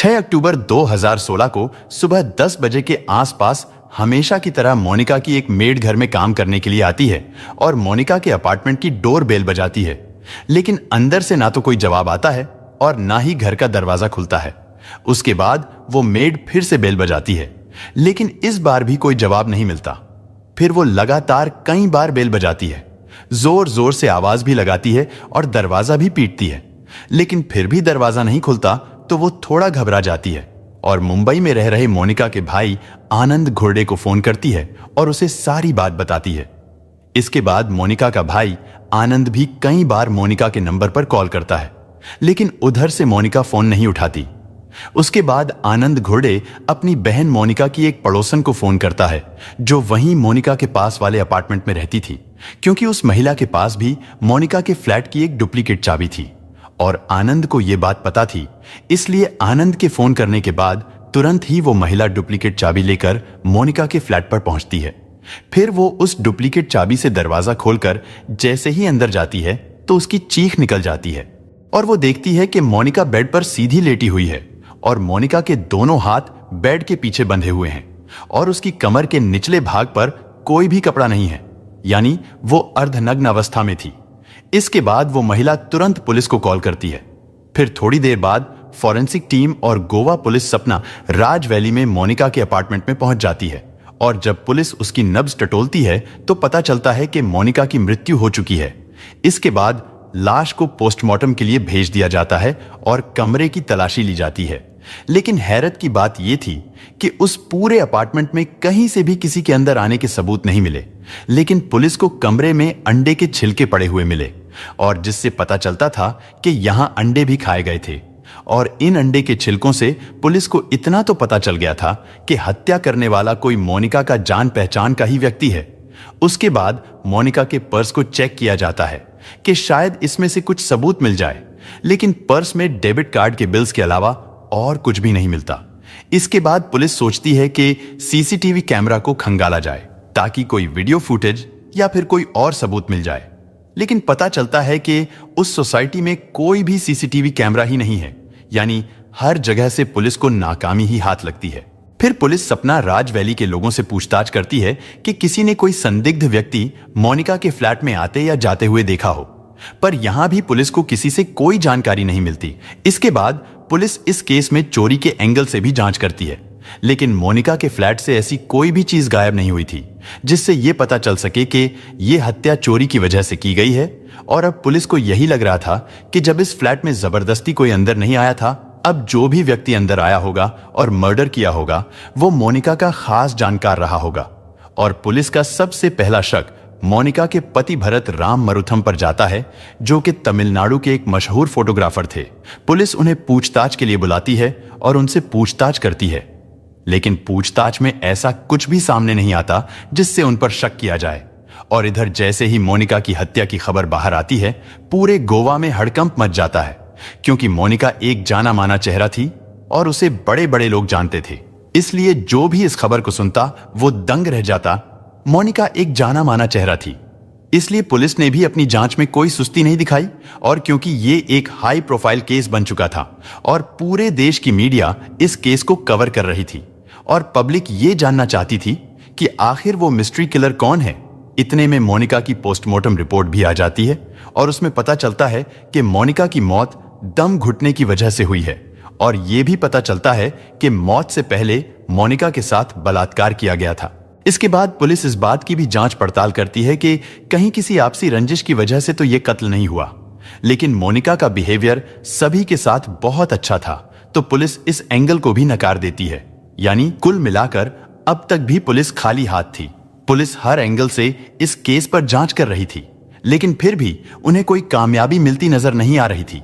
6 अक्टूबर 2016 को सुबह 10 बजे के आसपास हमेशा की तरह मोनिका की एक मेड घर में काम करने के लिए आती है और मोनिका के अपार्टमेंट की डोर बेल बजाती है। लेकिन अंदर से ना तो कोई जवाब आता है और ना ही घर का दरवाजा खुलता है। उसके बाद वो मेड फिर से बेल बजाती है, लेकिन इस बार भी कोई जवाब नहीं मिलता। फिर वो लगातार कई बार बेल बजाती है, जोर जोर से आवाज भी लगाती है और दरवाजा भी पीटती है, लेकिन फिर भी दरवाजा नहीं खुलता तो वो थोड़ा घबरा जाती है और मुंबई में रह रहे मोनिका के भाई आनंद घोरडे को फोन करती है और उसे सारी बात बताती है। इसके बाद मोनिका का भाई आनंद भी कई बार मोनिका के नंबर पर कॉल करता है, लेकिन उधर से मोनिका फोन नहीं उठाती। उसके बाद आनंद घोरडे अपनी बहन मोनिका की एक पड़ोसन को फोन करता है जो वहीं मोनिका के पास वाले अपार्टमेंट में रहती थी, क्योंकि उस महिला के पास भी मोनिका के फ्लैट की एक डुप्लीकेट चाबी थी और आनंद को यह बात पता थी। इसलिए आनंद के फोन करने के बाद तुरंत ही वो महिला डुप्लीकेट चाबी लेकर मोनिका के फ्लैट पर पहुंचती है। फिर वो उस डुप्लीकेट चाबी से दरवाजा खोलकर जैसे ही अंदर जाती है तो उसकी चीख निकल जाती है और वो देखती है कि मोनिका बेड पर सीधी लेटी हुई है और मोनिका के दोनों हाथ बेड के पीछे बंधे हुए हैं और उसकी कमर के निचले भाग पर कोई भी कपड़ा नहीं है, यानी वो अर्धनग्न अवस्था में थी। इसके बाद वो महिला तुरंत पुलिस को कॉल करती है। फिर थोड़ी देर बाद फॉरेंसिक टीम और गोवा पुलिस सपना राज वैली में मोनिका के अपार्टमेंट में पहुंच जाती है और जब पुलिस उसकी नब्ज टटोलती है तो पता चलता है कि मोनिका की मृत्यु हो चुकी है। इसके बाद लाश को पोस्टमार्टम के लिए भेज दिया जाता है और कमरे की तलाशी ली जाती है। लेकिन हैरत की बात यह थी कि उस पूरे अपार्टमेंट में कहीं से भी किसी के अंदर आने के सबूत नहीं मिले, लेकिन पुलिस को कमरे में अंडे के छिलके पड़े हुए मिले और जिससे पता चलता था कि यहां अंडे भी खाए गए थे। और इन अंडे के छिलकों से पुलिस को इतना तो पता चल गया था कि हत्या करने वाला कोई मोनिका का जान पहचान का ही व्यक्ति है। उसके बाद मोनिका के पर्स को चेक किया जाता है कि शायद इसमें से कुछ सबूत मिल जाए, लेकिन पर्स में डेबिट कार्ड के बिल्स के अलावा और कुछ भी नहीं मिलता। इसके बाद पुलिस सोचती है कि सीसीटीवी कैमरा को खंगाला जाए ताकि कोई वीडियो फुटेज या फिर कोई और सबूत मिल जाए, लेकिन पता चलता है कि उस सोसाइटी में कोई भी सीसीटीवी कैमरा ही नहीं है, यानी हर जगह से पुलिस को नाकामी ही हाथ लगती है। फिर पुलिस सपना राज वैली के लोगों से पूछताछ करती है कि किसी ने कोई संदिग्ध व्यक्ति मोनिका के फ्लैट में आते या जाते हुए देखा हो, पर यहां भी पुलिस को किसी से कोई जानकारी नहीं मिलती। इसके बाद पुलिस इस केस में चोरी के एंगल से भी जांच करती है, लेकिन मोनिका के फ्लैट से ऐसी कोई भी चीज गायब नहीं हुई थी जिससे यह पता चल सके कि यह हत्या चोरी की वजह से की गई है। और अब पुलिस को यही लग रहा था कि जब इस फ्लैट में जबरदस्ती कोई अंदर नहीं आया था, अब जो भी व्यक्ति अंदर आया होगा और मर्डर किया होगा वो मोनिका का खास जानकार रहा होगा। और पुलिस का सबसे पहला शक मोनिका के पति भरत राम मरुथम पर जाता है, जो कि तमिलनाडु के एक मशहूर फोटोग्राफर थे। पुलिस उन्हें पूछताछ के लिए बुलाती है और उनसे पूछताछ करती है, लेकिन पूछताछ में ऐसा कुछ भी सामने नहीं आता जिससे उन पर शक किया जाए। और इधर जैसे ही मोनिका की हत्या की खबर बाहर आती है, पूरे गोवा में हड़कंप मच जाता है, क्योंकि मोनिका एक जाना माना चेहरा थी और उसे बड़े बड़े लोग जानते थे। इसलिए जो भी इस खबर को सुनता वो दंग रह जाता। मोनिका एक जाना माना चेहरा थी, इसलिए पुलिस ने भी अपनी जांच में कोई सुस्ती नहीं दिखाई। और क्योंकि ये एक हाई प्रोफाइल केस बन चुका था और पूरे देश की मीडिया इस केस को कवर कर रही थी और पब्लिक ये जानना चाहती थी कि आखिर वो मिस्ट्री किलर कौन है, इतने में मोनिका की पोस्टमार्टम रिपोर्ट भी आ जाती है और उसमें पता चलता है कि मोनिका की मौत दम घुटने की वजह से हुई है। और यह भी पता चलता है कि मौत से पहले मोनिका के साथ बलात्कार किया गया था। इसके बाद पुलिस इस बात की भी जांच पड़ताल करती है कि कहीं किसी आपसी रंजिश की वजह से तो यह कत्ल नहीं हुआ, लेकिन मोनिका का बिहेवियर सभी के साथ बहुत अच्छा था, तो पुलिस इस एंगल को भी नकार देती है। यानी कुल मिलाकर अब तक भी पुलिस खाली हाथ थी। पुलिस हर एंगल से इस केस पर जांच कर रही थी, लेकिन फिर भी उन्हें कोई कामयाबी मिलती नजर नहीं आ रही थी।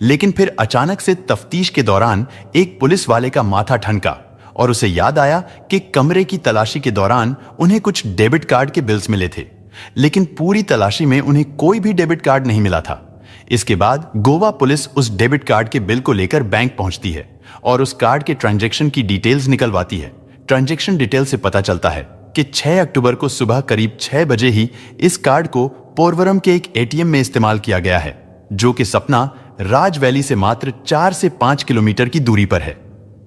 लेकिन फिर अचानक से तफ्तीश के दौरान एक पुलिस वाले का माथा ठनका और उसे याद आया कि कमरे की तलाशी के दौरान उन्हें कुछ डेबिट कार्ड के बिल्स मिले थे, लेकिन पूरी तलाशी में उन्हें कोई भी डेबिट कार्ड नहीं मिला था। इसके बाद गोवा पुलिस उस डेबिट कार्ड के बिल को लेकर बैंक पहुंचती है और उस कार्ड के ट्रांजैक्शन की डिटेल्स निकलवाती है। ट्रांजैक्शन डिटेल से पता चलता है कि 6 अक्टूबर को सुबह करीब 6 बजे ही इस कार्ड को पोरवरम के एक एटीएम में इस्तेमाल किया गया है, जो कि सपना राज वैली से मात्र 4 से 5 किलोमीटर की दूरी पर है।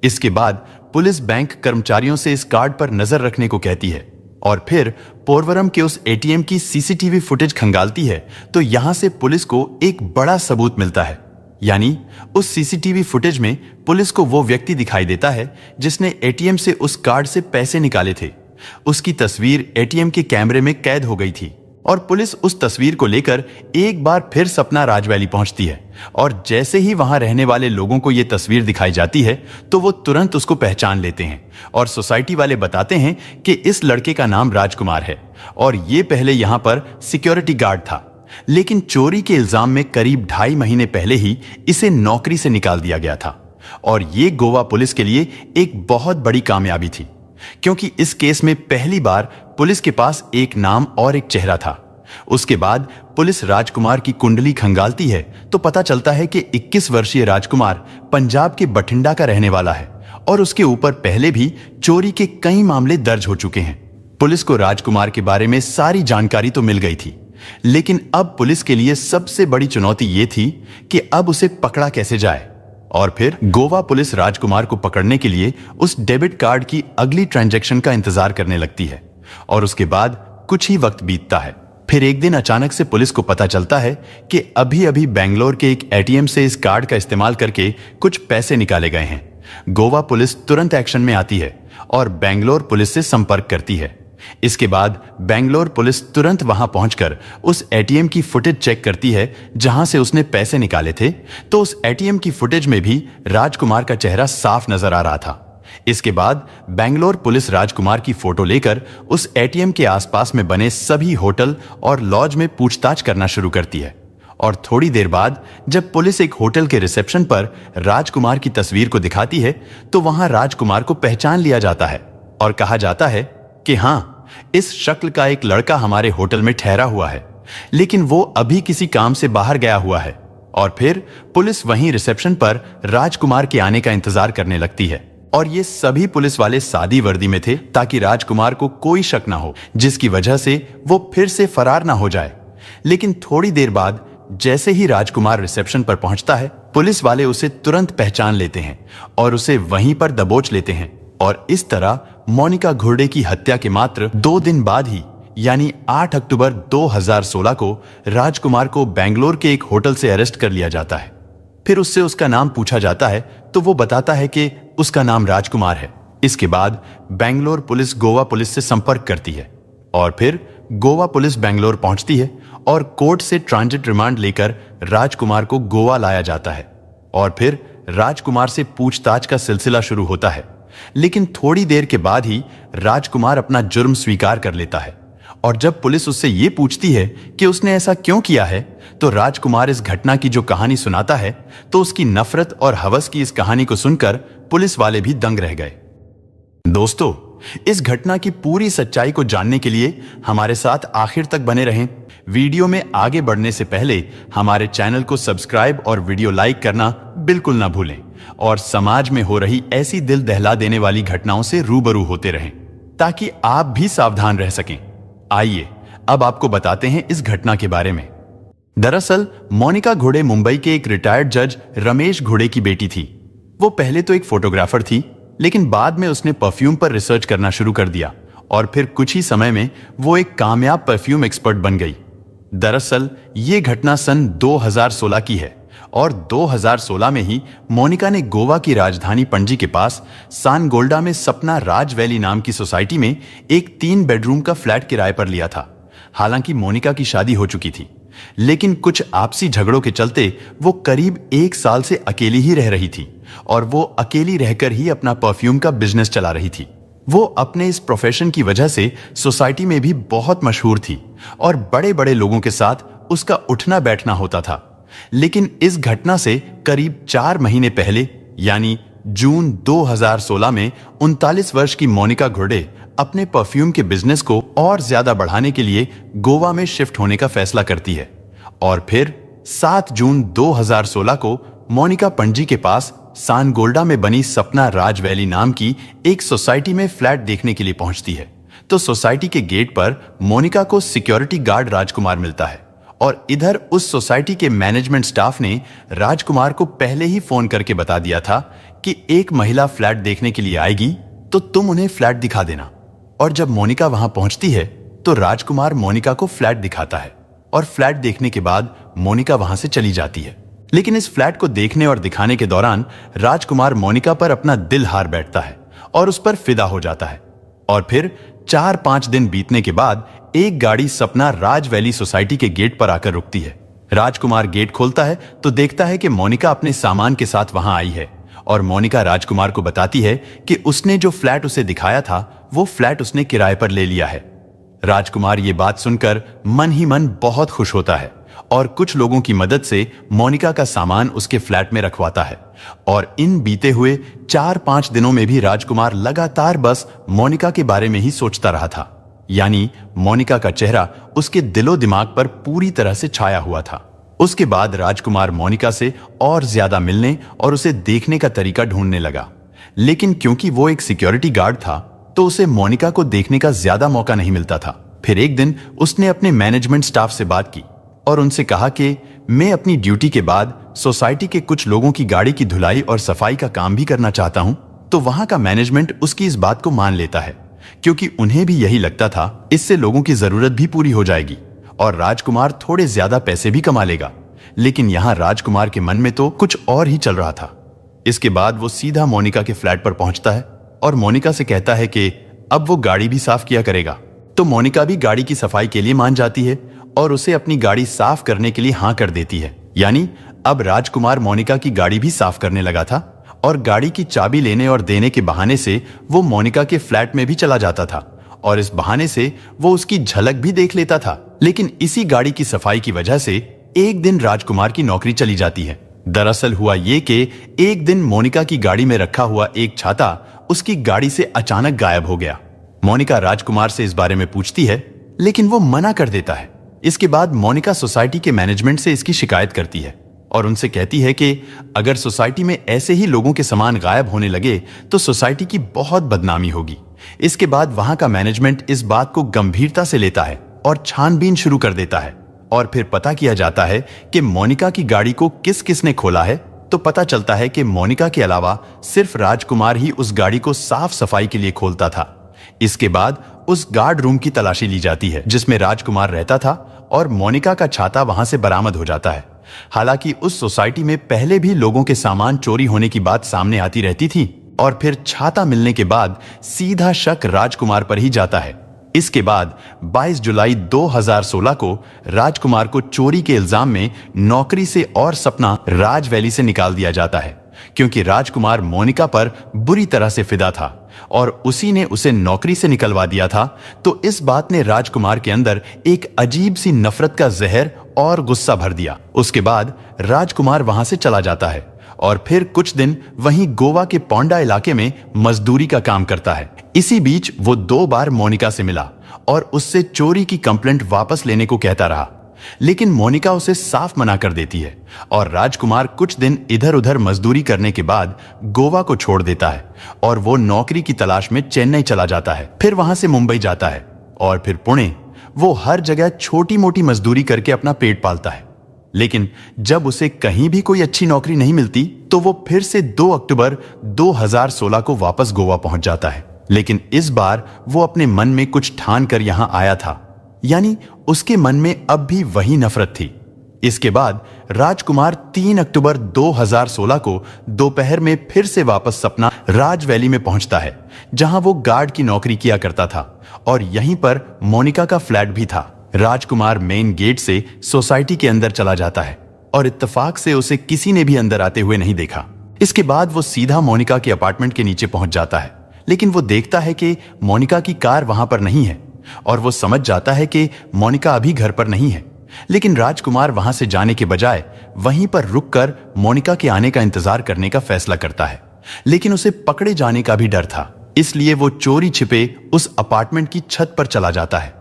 इसके बाद पुलिस बैंक कर्मचारियों से इस कार्ड पर नजर रखने को कहती है और फिर पोरवरम के उस एटीएम की सीसीटीवी फुटेज खंगालती है तो यहां से पुलिस को एक बड़ा सबूत मिलता है। यानी उस सीसीटीवी फुटेज में पुलिस को वो व्यक्ति दिखाई देता है जिसने एटीएम से उस कार्ड से पैसे निकाले थे। उसकी तस्वीर एटीएम के कैमरे में कैद हो गई थी और पुलिस उस तस्वीर को लेकर एक बार फिर सपना राज वैली पहुंचती है और जैसे ही वहां रहने वाले लोगों को यह तस्वीर दिखाई जाती है तो वो तुरंत उसको पहचान लेते हैं और सोसाइटी वाले बताते हैं कि इस लड़के का नाम राजकुमार है और ये पहले यहां पर सिक्योरिटी गार्ड था, लेकिन चोरी के इल्जाम में करीब 2.5 महीने पहले ही इसे नौकरी से निकाल दिया गया था। और ये गोवा पुलिस के लिए एक बहुत बड़ी कामयाबी थी क्योंकि इस केस में पहली बार पुलिस के पास एक नाम और एक चेहरा था। उसके बाद पुलिस राजकुमार की कुंडली खंगालती है तो पता चलता है कि 21 वर्षीय राजकुमार पंजाब के बठिंडा का रहने वाला है और उसके ऊपर पहले भी चोरी के कई मामले दर्ज हो चुके हैं। पुलिस को राजकुमार के बारे में सारी जानकारी तो मिल गई थी, लेकिन अब पुलिस के लिए सबसे बड़ी चुनौती यह थी कि अब उसे पकड़ा कैसे जाए। और फिर गोवा पुलिस राजकुमार को पकड़ने के लिए उस डेबिट कार्ड की अगली ट्रांजैक्शन का इंतजार करने लगती है और उसके बाद कुछ ही वक्त बीतता है। फिर एक दिन अचानक से पुलिस को पता चलता है कि अभी अभी बेंगलोर के एक एटीएम से इस कार्ड का इस्तेमाल करके कुछ पैसे निकाले गए हैं। गोवा पुलिस तुरंत एक्शन में आती है और बेंगलोर पुलिस से संपर्क करती है। इसके बाद बेंगलोर पुलिस तुरंत वहां पहुंचकर उस एटीएम की फुटेज चेक करती है जहां से उसने पैसे निकाले थे, तो उस एटीएम की फुटेज में भी राजकुमार का चेहरा साफ नजर आ रहा था। इसके बाद बेंगलोर पुलिस राजकुमार की फोटो लेकर उस एटीएम के आसपास में बने सभी होटल और लॉज में पूछताछ करना शुरू करती है और थोड़ी देर बाद जब पुलिस एक होटल के रिसेप्शन पर राजकुमार की तस्वीर को दिखाती है तो वहां राजकुमार को पहचान लिया जाता है और कहा जाता है कि हां, इस शक्ल का एक लड़का हमारे होटल में ठहरा हुआ है, लेकिन वो अभी किसी काम से बाहर गया हुआ है। और फिर पुलिस वहीं रिसेप्शन पर राजकुमार के आने का इंतजार करने लगती है और ये सभी पुलिस वाले सादी वर्दी में थे ताकि राजकुमार को कोई शक ना हो, जिसकी वजह से वो फिर से फरार ना हो जाए। लेकिन थोड़ी देर बाद जैसे ही राजकुमार रिसेप्शन पर पहुंचता है, पुलिस वाले उसे तुरंत पहचान लेते हैं और उसे वहीं पर दबोच लेते हैं और इस तरह मोनिका घुर्डे की हत्या के मात्र 2 दिन बाद ही यानी 8 अक्टूबर 2016 को राजकुमार को बेंगलोर के एक होटल से अरेस्ट कर लिया जाता है। फिर उससे उसका नाम पूछा जाता है तो वो बताता है कि उसका नाम राजकुमार है। इसके बाद बेंगलोर पुलिस गोवा पुलिस से संपर्क करती है और फिर गोवा पुलिस बेंगलोर पहुंचती है और कोर्ट से ट्रांजिट रिमांड लेकर राजकुमार को गोवा लाया जाता है और फिर राजकुमार से पूछताछ का सिलसिला शुरू होता है। लेकिन थोड़ी देर के बाद ही राजकुमार अपना जुर्म स्वीकार कर लेता है और जब पुलिस उससे ये पूछती है कि उसने ऐसा क्यों किया है तो राजकुमार इस घटना की जो कहानी सुनाता है तो उसकी नफरत और हवस की इस कहानी को सुनकर पुलिस वाले भी दंग रह गए। दोस्तों, इस घटना की पूरी सच्चाई को जानने के लिए हमारे साथ आखिर तक बने रहें। वीडियो में आगे बढ़ने से पहले हमारे चैनल को सब्सक्राइब और वीडियो लाइक करना बिल्कुल ना भूलें और समाज में हो रही ऐसी दिल दहला देने वाली घटनाओं से रूबरू होते रहें ताकि आप भी सावधान रह सकें। आइए अब आपको बताते हैं इस घटना के बारे में। दरअसल मोनिका घुर्डे मुंबई के एक रिटायर्ड जज रमेश घुर्डे की बेटी थी। वो पहले तो एक फोटोग्राफर थी, लेकिन बाद में उसने परफ्यूम पर रिसर्च करना शुरू कर दिया और फिर कुछ ही समय में वो एक कामयाब परफ्यूम एक्सपर्ट बन गई। दरअसल ये घटना सन 2016 की है और 2016 में ही मोनिका ने गोवा की राजधानी पणजी के पास सानगोल्डा में सपना राज वैली नाम की सोसाइटी में एक 3 बेडरूम का फ्लैट किराए पर लिया था। हालांकि मोनिका की शादी हो चुकी थी, लेकिन कुछ आपसी झगड़ों के चलते वो करीब 1 साल से अकेली ही रह रही थी और वो अकेली रहकर ही अपना परफ्यूम का बिजनेस चला रही थी। वो अपने इस प्रोफेशन की वजह से सोसाइटी में भी बहुत मशहूर थी और बड़े बड़े लोगों के साथ उसका उठना बैठना होता था। लेकिन इस घटना से करीब 4 महीने पहले यानी जून 2016 में 39 वर्ष की मोनिका घुर्डे अपने परफ्यूम के बिजनेस को और ज्यादा बढ़ाने के लिए गोवा में शिफ्ट होने का फैसला करती है और फिर 7 जून 2016 को मोनिका पणजी के पास सानगोल्डा में बनी सपना राज वैली नाम की एक सोसाइटी में फ्लैट देखने के लिए पहुंचती है। तो सोसाइटी के गेट पर मोनिका को सिक्योरिटी गार्ड राजकुमार मिलता है और इधर उस सोसाइटी के मैनेजमेंट स्टाफ ने राजकुमार को पहले ही फोन करके बता दिया था कि एक महिला फ्लैट देखने के लिए आएगी तो तुम उन्हें फ्लैट दिखा देना। और जब मोनिका वहां पहुंचती है तो राजकुमार मोनिका को फ्लैट दिखाता है और फ्लैट देखने के बाद मोनिका वहां से चली जाती है। लेकिन इस फ्लैट को देखने और दिखाने के दौरान राजकुमार मोनिका पर अपना दिल हार बैठता है और उस पर फिदा हो जाता है। और फिर 4-5 दिन बीतने के बाद एक गाड़ी सपना राज वैली सोसाइटी के गेट पर आकर रुकती है। राजकुमार गेट खोलता है तो देखता है कि मोनिका अपने सामान के साथ वहां आई है और मोनिका राजकुमार को बताती है कि उसने जो फ्लैट उसे दिखाया था वो फ्लैट उसने किराए पर ले लिया है। राजकुमार ये बात सुनकर मन ही मन बहुत खुश होता है और कुछ लोगों की मदद से मोनिका का सामान उसके फ्लैट में रखवाता है। और इन बीते हुए 4-5 दिनों में भी राजकुमार लगातार बस मोनिका के बारे में ही सोचता रहा था। यानी मोनिका का चेहरा उसके दिलो दिमाग पर पूरी तरह से छाया हुआ था। उसके बाद राजकुमार मोनिका से और ज्यादा मिलने और उसे देखने का तरीका ढूंढने लगा। लेकिन क्योंकि वो एक सिक्योरिटी गार्ड था तो उसे मोनिका को देखने का ज्यादा मौका नहीं मिलता था। फिर एक दिन उसने अपने मैनेजमेंट स्टाफ से बात की और उनसे कहा कि मैं अपनी ड्यूटी के बाद सोसाइटी के कुछ लोगों की गाड़ी की धुलाई और सफाई का काम भी करना चाहता हूं। तो वहां का मैनेजमेंट उसकी इस बात को मान लेता है क्योंकि उन्हें भी यही लगता था इससे लोगों की जरूरत भी पूरी हो जाएगी और राजकुमार थोड़े ज्यादा पैसे भी कमा लेगा। लेकिन यहां राजकुमार के मन में तो कुछ और ही चल रहा था। इसके बाद वो सीधा मोनिका के फ्लैट पर पहुंचता है और मोनिका से कहता है कि अब वो गाड़ी भी साफ किया करेगा। तो मोनिका भी गाड़ी की सफाई के लिए मान जाती है और उसे अपनी गाड़ी साफ करने के लिए हां कर देती है। यानी अब राजकुमार मोनिका की गाड़ी भी साफ करने लगा था और गाड़ी की चाबी लेने और देने के बहाने से वो मोनिका के फ्लैट में भी चला जाता था और इस बहाने से वो उसकी झलक भी देख लेता था। लेकिन इसी गाड़ी की सफाई की वजह से एक दिन राजकुमार की नौकरी चली जाती है। दरअसल हुआ ये कि एक दिन मोनिका की गाड़ी में रखा हुआ एक छाता उसकी गाड़ी से अचानक गायब हो गया। मोनिका राजकुमार से इस बारे में पूछती है लेकिन वो मना कर देता है। इसके बाद मोनिका सोसाइटी के मैनेजमेंट से इसकी शिकायत करती है और उनसे कहती है कि अगर सोसाइटी में ऐसे ही लोगों के सामान गायब होने लगे तो सोसाइटी की बहुत बदनामी होगी। इसके बाद वहां का मैनेजमेंट इस बात को गंभीरता से लेता है और छानबीन शुरू कर देता है और फिर पता किया जाता है कि मोनिका की गाड़ी को किस किसने खोला है। तो पता चलता है कि मोनिका के अलावा सिर्फ राजकुमार ही उस गाड़ी को साफ सफाई के लिए खोलता था। इसके बाद उस गार्ड रूम की तलाशी ली जाती है जिसमें राजकुमार रहता था और मोनिका का छाता वहां से बरामद हो जाता है। हालांकि उस सोसाइटी में पहले भी लोगों के सामान चोरी होने की बात सामने आती रहती थी और फिर छाता मिलने के बाद सीधा शक राजकुमार पर ही जाता है। इसके बाद 22 जुलाई 2016 को राजकुमार को चोरी के इल्जाम में नौकरी से और सपना राज वैली से निकाल दिया जाता है क्योंकि राजकुमार मोनिका पर बुरी तरह से फिदा था और उसी ने उसे नौकरी से निकलवा दिया था। तो इस बात ने राजकुमार के अंदर एक अजीब सी नफरत का जहर और गुस्सा भर दिया। उसके बाद राजकुमार वहां से चला जाता है और फिर कुछ दिन वहीं गोवा के पोंडा इलाके में मजदूरी का काम करता है। इसी बीच वो 2 बार मोनिका से मिला और उससे चोरी की कंप्लेंट वापस लेने को कहता रहा, लेकिन मोनिका उसे साफ मना कर देती है और राजकुमार कुछ दिन इधर उधर मजदूरी करने के बाद गोवा को छोड़ देता है और वो नौकरी की तलाश में चेन्नई चला जाता है। फिर वहां से मुंबई जाता है और फिर पुणे। वो हर जगह छोटी मोटी मजदूरी करके अपना पेट पालता है। लेकिन जब उसे कहीं भी कोई अच्छी नौकरी नहीं मिलती तो वो फिर से 2 अक्टूबर 2016 को वापस गोवा पहुंच जाता है। लेकिन इस बार वो अपने मन में कुछ ठान कर यहां आया था, यानी उसके मन में अब भी वही नफरत थी। इसके बाद राजकुमार 3 अक्टूबर 2016 को दोपहर में फिर से वापस सपना राज वैली में पहुंचता है जहां वो गार्ड की नौकरी किया करता था और यहीं पर मोनिका का फ्लैट भी था। राजकुमार मेन गेट से सोसाइटी के अंदर चला जाता है और इत्तेफाक से उसे किसी ने भी अंदर आते हुए नहीं देखा। इसके बाद वो सीधा मोनिका के अपार्टमेंट के नीचे पहुंच जाता है, लेकिन वो देखता है कि मोनिका की कार वहां पर नहीं है और वो समझ जाता है कि मोनिका अभी घर पर नहीं है। लेकिन राजकुमार वहां से जाने के बजाय वहीं पर रुककर मोनिका के आने का इंतजार करने का फैसला करता है। लेकिन उसे पकड़े जाने का भी डर था, इसलिए वो चोरी छिपे उस अपार्टमेंट की छत पर चला जाता है।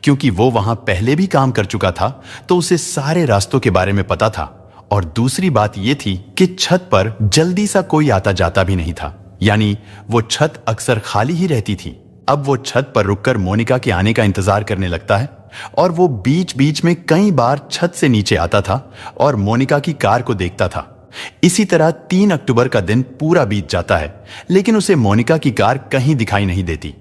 क्योंकि वो वहां पहले भी काम कर चुका था तो उसे सारे रास्तों के बारे में पता था और दूसरी बात यह थी कि छत पर जल्दी सा कोई आता जाता भी नहीं था, यानी वो छत अक्सर खाली ही रहती थी। अब वो छत पर रुककर मोनिका के आने का इंतजार करने लगता है और वो बीच बीच में कई बार छत से नीचे आता था और मोनिका की कार को देखता था। इसी तरह 3 अक्टूबर का दिन पूरा बीत जाता है, लेकिन उसे मोनिका की कार कहीं दिखाई नहीं देती।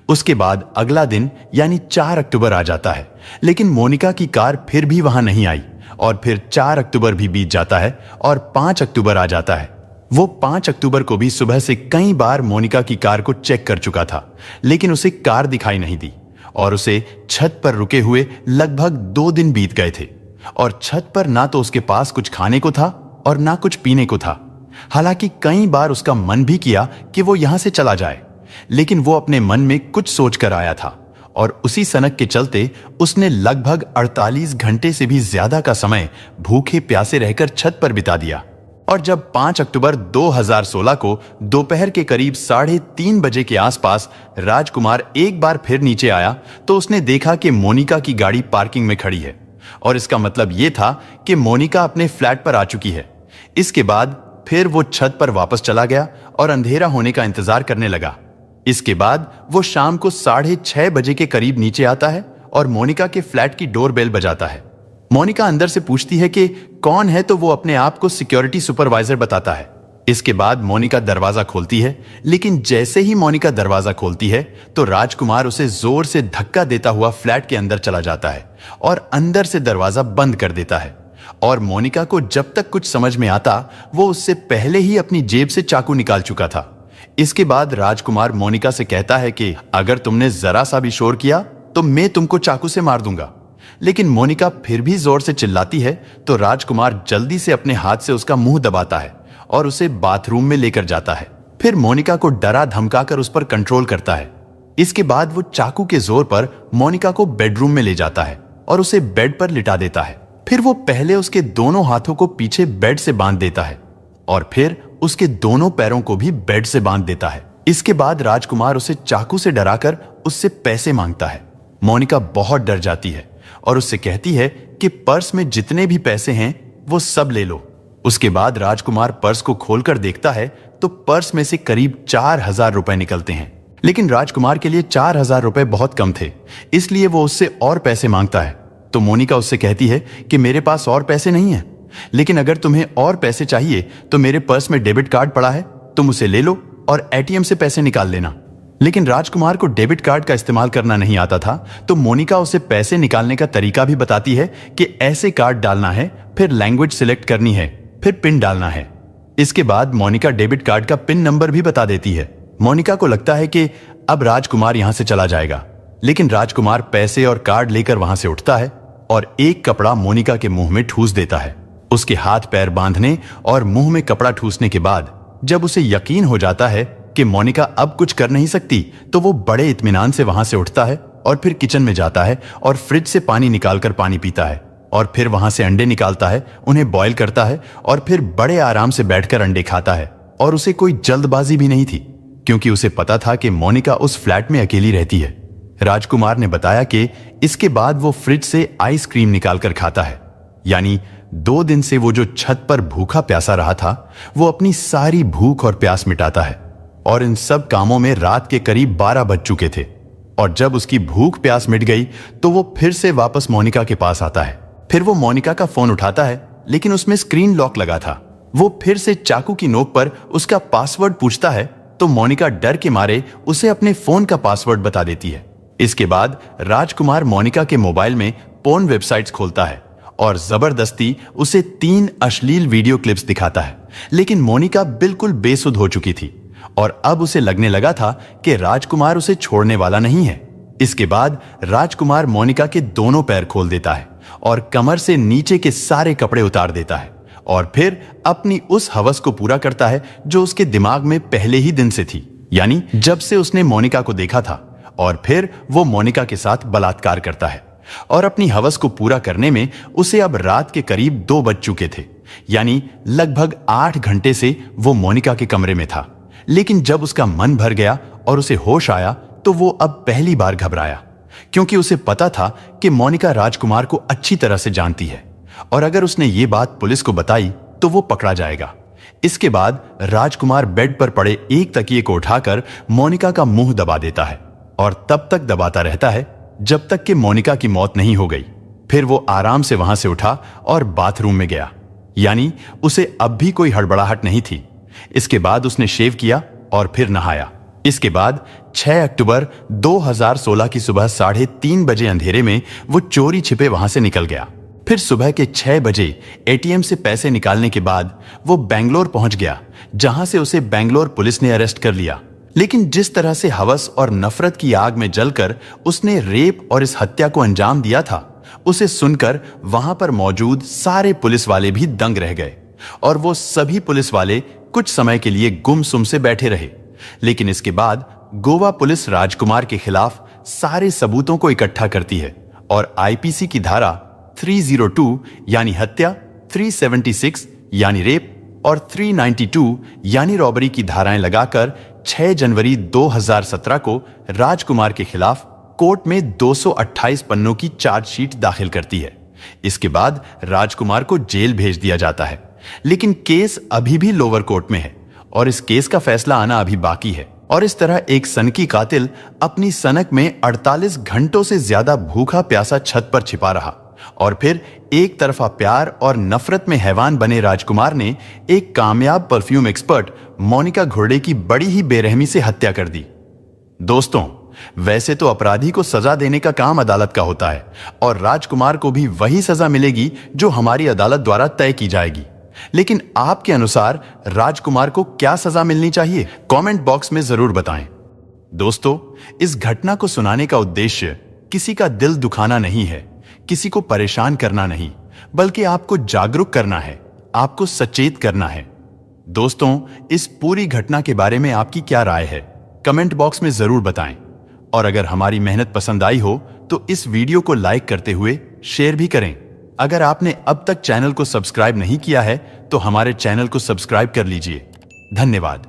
उसके बाद अगला दिन यानी 4 अक्टूबर आ जाता है, लेकिन मोनिका की कार फिर भी वहां नहीं आई। और फिर 4 अक्टूबर भी बीत जाता है और 5 अक्टूबर आ जाता है। वो 5 अक्टूबर को भी सुबह से कई बार मोनिका की कार को चेक कर चुका था, लेकिन उसे कार दिखाई नहीं दी और उसे छत पर रुके हुए लगभग 2 दिन बीत गए थे। और छत पर ना तो उसके पास कुछ खाने को था और ना कुछ पीने को था। हालांकि कई बार उसका मन भी किया कि वो यहां से चला जाए, लेकिन वो अपने मन में कुछ सोच कर आया था और उसी सनक के चलते उसने लगभग 48 घंटे से भी ज्यादा का समय भूखे प्यासे रहकर छत पर बिता दिया। और जब 5 अक्टूबर 2016 को दोपहर के करीब 3:30 बजे के आसपास राजकुमार एक बार फिर नीचे आया, तो उसने देखा कि मोनिका की गाड़ी पार्किंग में खड़ी है। और इसका मतलब यह था कि मोनिका अपने फ्लैट पर आ चुकी है। इसके बाद फिर वो छत पर वापस चला गया और अंधेरा होने का इंतजार करने लगा। इसके बाद वो शाम को 6:30 बजे के करीब नीचे आता है और मोनिका के फ्लैट की डोरबेल बजाता है। मोनिका अंदर से पूछती है कि कौन है, तो वो अपने आप को सिक्योरिटी सुपरवाइजर बताता है। इसके बाद मोनिका दरवाजा खोलती है, लेकिन जैसे ही मोनिका दरवाजा खोलती है तो राजकुमार उसे जोर से धक्का देता हुआ फ्लैट के अंदर चला जाता है और अंदर से दरवाजा बंद कर देता है। और मोनिका को जब तक कुछ समझ में आता, वो उससे पहले ही अपनी जेब से चाकू निकाल चुका था। इसके बाद राजकुमार मोनिका से कहता है कि अगर तुमने जरा सा भी शोर किया तो मैं तुमको चाकू से मार दूंगा। लेकिन मोनिका फिर भी जोर से चिल्लाती है, तो राजकुमार जल्दी से अपने हाथ से उसका मुंह दबाता है और उसे बाथरूम में लेकर जाता है। फिर मोनिका को डरा धमकाकर उस पर कंट्रोल करता है। इसके बाद वो चाकू के जोर पर मोनिका को बेडरूम में ले जाता है और उसे बेड पर लिटा देता है। फिर वो पहले उसके दोनों हाथों को पीछे बेड से बांध देता है और फिर उसके दोनों पैरों को भी बेड से बांध देता है। इसके बाद राजकुमार उसे चाकू से डराकर उससे पैसे मांगता है। मोनिका बहुत डर जाती है और उससे कहती है कि पर्स में जितने भी पैसे हैं वो सब ले लो। उसके बाद राजकुमार पर्स को खोलकर देखता है तो पर्स में से करीब 4000 रुपए निकलते हैं। लेकिन राजकुमार के लिए 4000 रुपए बहुत कम थे, इसलिए वो उससे और पैसे मांगता है। तो मोनिका उससे कहती है कि मेरे पास और पैसे नहीं हैं, लेकिन अगर तुम्हें और पैसे चाहिए तो मेरे पर्स में डेबिट कार्ड पड़ा है, तुम उसे ले लो और एटीएम से पैसे निकाल लेना। लेकिन राजकुमार को डेबिट कार्ड का इस्तेमाल करना नहीं आता था, तो मोनिका उसे पैसे निकालने का तरीका भी बताती है कि ऐसे कार्ड डालना है, फिर लैंग्वेज सिलेक्ट करनी है, फिर पिन डालना है। इसके बाद मोनिका डेबिट कार्ड का पिन नंबर भी बता देती है। मोनिका को लगता है कि अब राजकुमार यहां से चला जाएगा, लेकिन राजकुमार पैसे और कार्ड लेकर वहां से उठता है और एक कपड़ा मोनिका के मुंह में ठूस देता है। उसके हाथ पैर बांधने और मुंह में कपड़ा ठूसने के बाद जब उसे यकीन हो जाता है कि मोनिका अब कुछ कर नहीं सकती, तो वो बड़े इत्मीनान से वहां से उठता है और फिर किचन में जाता है और फ्रिज से पानी निकालकर पानी पीता है और फिर वहां से अंडे निकालता है, उन्हें बॉयल करता है और फिर बड़े आराम से बैठकर अंडे खाता है। और उसे कोई जल्दबाजी भी नहीं थी, क्योंकि उसे पता था कि मोनिका उस फ्लैट में अकेली रहती है। राजकुमार ने बताया कि इसके बाद वो फ्रिज से आइसक्रीम निकालकर खाता है। यानी 2 दिन से वो जो छत पर भूखा प्यासा रहा था, वो अपनी सारी भूख और प्यास मिटाता है। और इन सब कामों में रात के करीब 12 बज चुके थे। और जब उसकी भूख प्यास मिट गई तो वो फिर से वापस मोनिका के पास आता है। फिर वो मोनिका का फोन उठाता है, लेकिन उसमें स्क्रीन लॉक लगा था। वो फिर से चाकू की नोक पर उसका पासवर्ड पूछता है, तो मोनिका डर के मारे उसे अपने फोन का पासवर्ड बता देती है। इसके बाद राजकुमार मोनिका के मोबाइल में पोर्न वेबसाइट्स खोलता है और जबरदस्ती उसे 3 अश्लील वीडियो क्लिप्स दिखाता है। लेकिन मोनिका बिल्कुल बेसुध हो चुकी थी और अब उसे लगने लगा था कि राजकुमार उसे छोड़ने वाला नहीं है। इसके बाद राजकुमार मोनिका के दोनों पैर खोल देता है और कमर से नीचे के सारे कपड़े उतार देता है और फिर अपनी उस हवस को पूरा करता है जो उसके दिमाग में पहले ही दिन से थी, यानी जब से उसने मोनिका को देखा था। और फिर वो मोनिका के साथ बलात्कार करता है और अपनी हवस को पूरा करने में उसे अब रात के करीब 2 बज चुके थे, यानी लगभग 8 घंटे से वो मोनिका के कमरे में था। लेकिन जब उसका मन भर गया और उसे होश आया तो वो अब पहली बार घबराया, क्योंकि उसे पता था कि मोनिका राजकुमार को अच्छी तरह से जानती है और अगर उसने ये बात पुलिस को बताई तो वो पकड़ा जाएगा। इसके बाद राजकुमार बेड पर पड़े एक तकिए को उठाकर मोनिका का मुंह दबा देता है और तब तक दबाता रहता है जब तक कि मोनिका की मौत नहीं हो गई। फिर वो आराम से वहां से उठा और बाथरूम में गया, यानी उसे अब भी कोई हड़बड़ाहट नहीं थी। इसके बाद उसने शेव किया और फिर नहाया। इसके बाद 6 अक्टूबर 2016 की सुबह 3:30 बजे अंधेरे में वो चोरी छिपे वहां से निकल गया। फिर सुबह के 6 बजे एटीएम से पैसे निकालने के बाद वो बेंगलोर पहुंच गया, जहां से उसे बेंगलोर पुलिस ने अरेस्ट कर लिया। लेकिन जिस तरह से हवस और नफरत की आग में जलकर उसने रेप और इस हत्या को अंजाम दिया था, उसे सुनकर वहां पर मौजूद सारे पुलिस वाले भी दंग रह गए और वो सभी पुलिस वाले कुछ समय के लिए गुमसुम से बैठे रहे। लेकिन इसके बाद गोवा पुलिस राजकुमार के खिलाफ सारे सबूतों को इकट्ठा करती है और आईपीसी की धारा 302 यानी हत्या, 376 यानी रेप और 392 यानी रॉबरी की धाराएं लगाकर 6 जनवरी 2017 को राजकुमार के खिलाफ कोर्ट में 228 पन्नों की चार्जशीट दाखिल करती है। इसके बाद राजकुमार को जेल भेज दिया जाता है, लेकिन केस अभी भी लोअर कोर्ट में है और इस केस का फैसला आना अभी बाकी है। और इस तरह एक सनकी कातिल अपनी सनक में 48 घंटों से ज्यादा भूखा प्यासा छत पर छिपा रहा और फिर एक तरफा प्यार और नफरत में हैवान बने राजकुमार ने एक कामयाब परफ्यूम एक्सपर्ट मोनिका घोरडे की बड़ी ही बेरहमी से हत्या कर दी। दोस्तों, वैसे तो अपराधी को सजा देने का काम अदालत का होता है और राजकुमार को भी वही सजा मिलेगी जो हमारी अदालत द्वारा तय की जाएगी। लेकिन आपके अनुसार राजकुमार को क्या सजा मिलनी चाहिए? कमेंट बॉक्स में जरूर बताएं। दोस्तों, इस घटना को सुनाने का उद्देश्य किसी का दिल दुखाना नहीं है, किसी को परेशान करना नहीं, बल्कि आपको जागरूक करना है, आपको सचेत करना है। दोस्तों, इस पूरी घटना के बारे में आपकी क्या राय है? कमेंट बॉक्स में जरूर बताएं। और अगर हमारी मेहनत पसंद आई हो तो इस वीडियो को लाइक करते हुए शेयर भी करें। अगर आपने अब तक चैनल को सब्सक्राइब नहीं किया है तो हमारे चैनल को सब्सक्राइब कर लीजिए। धन्यवाद।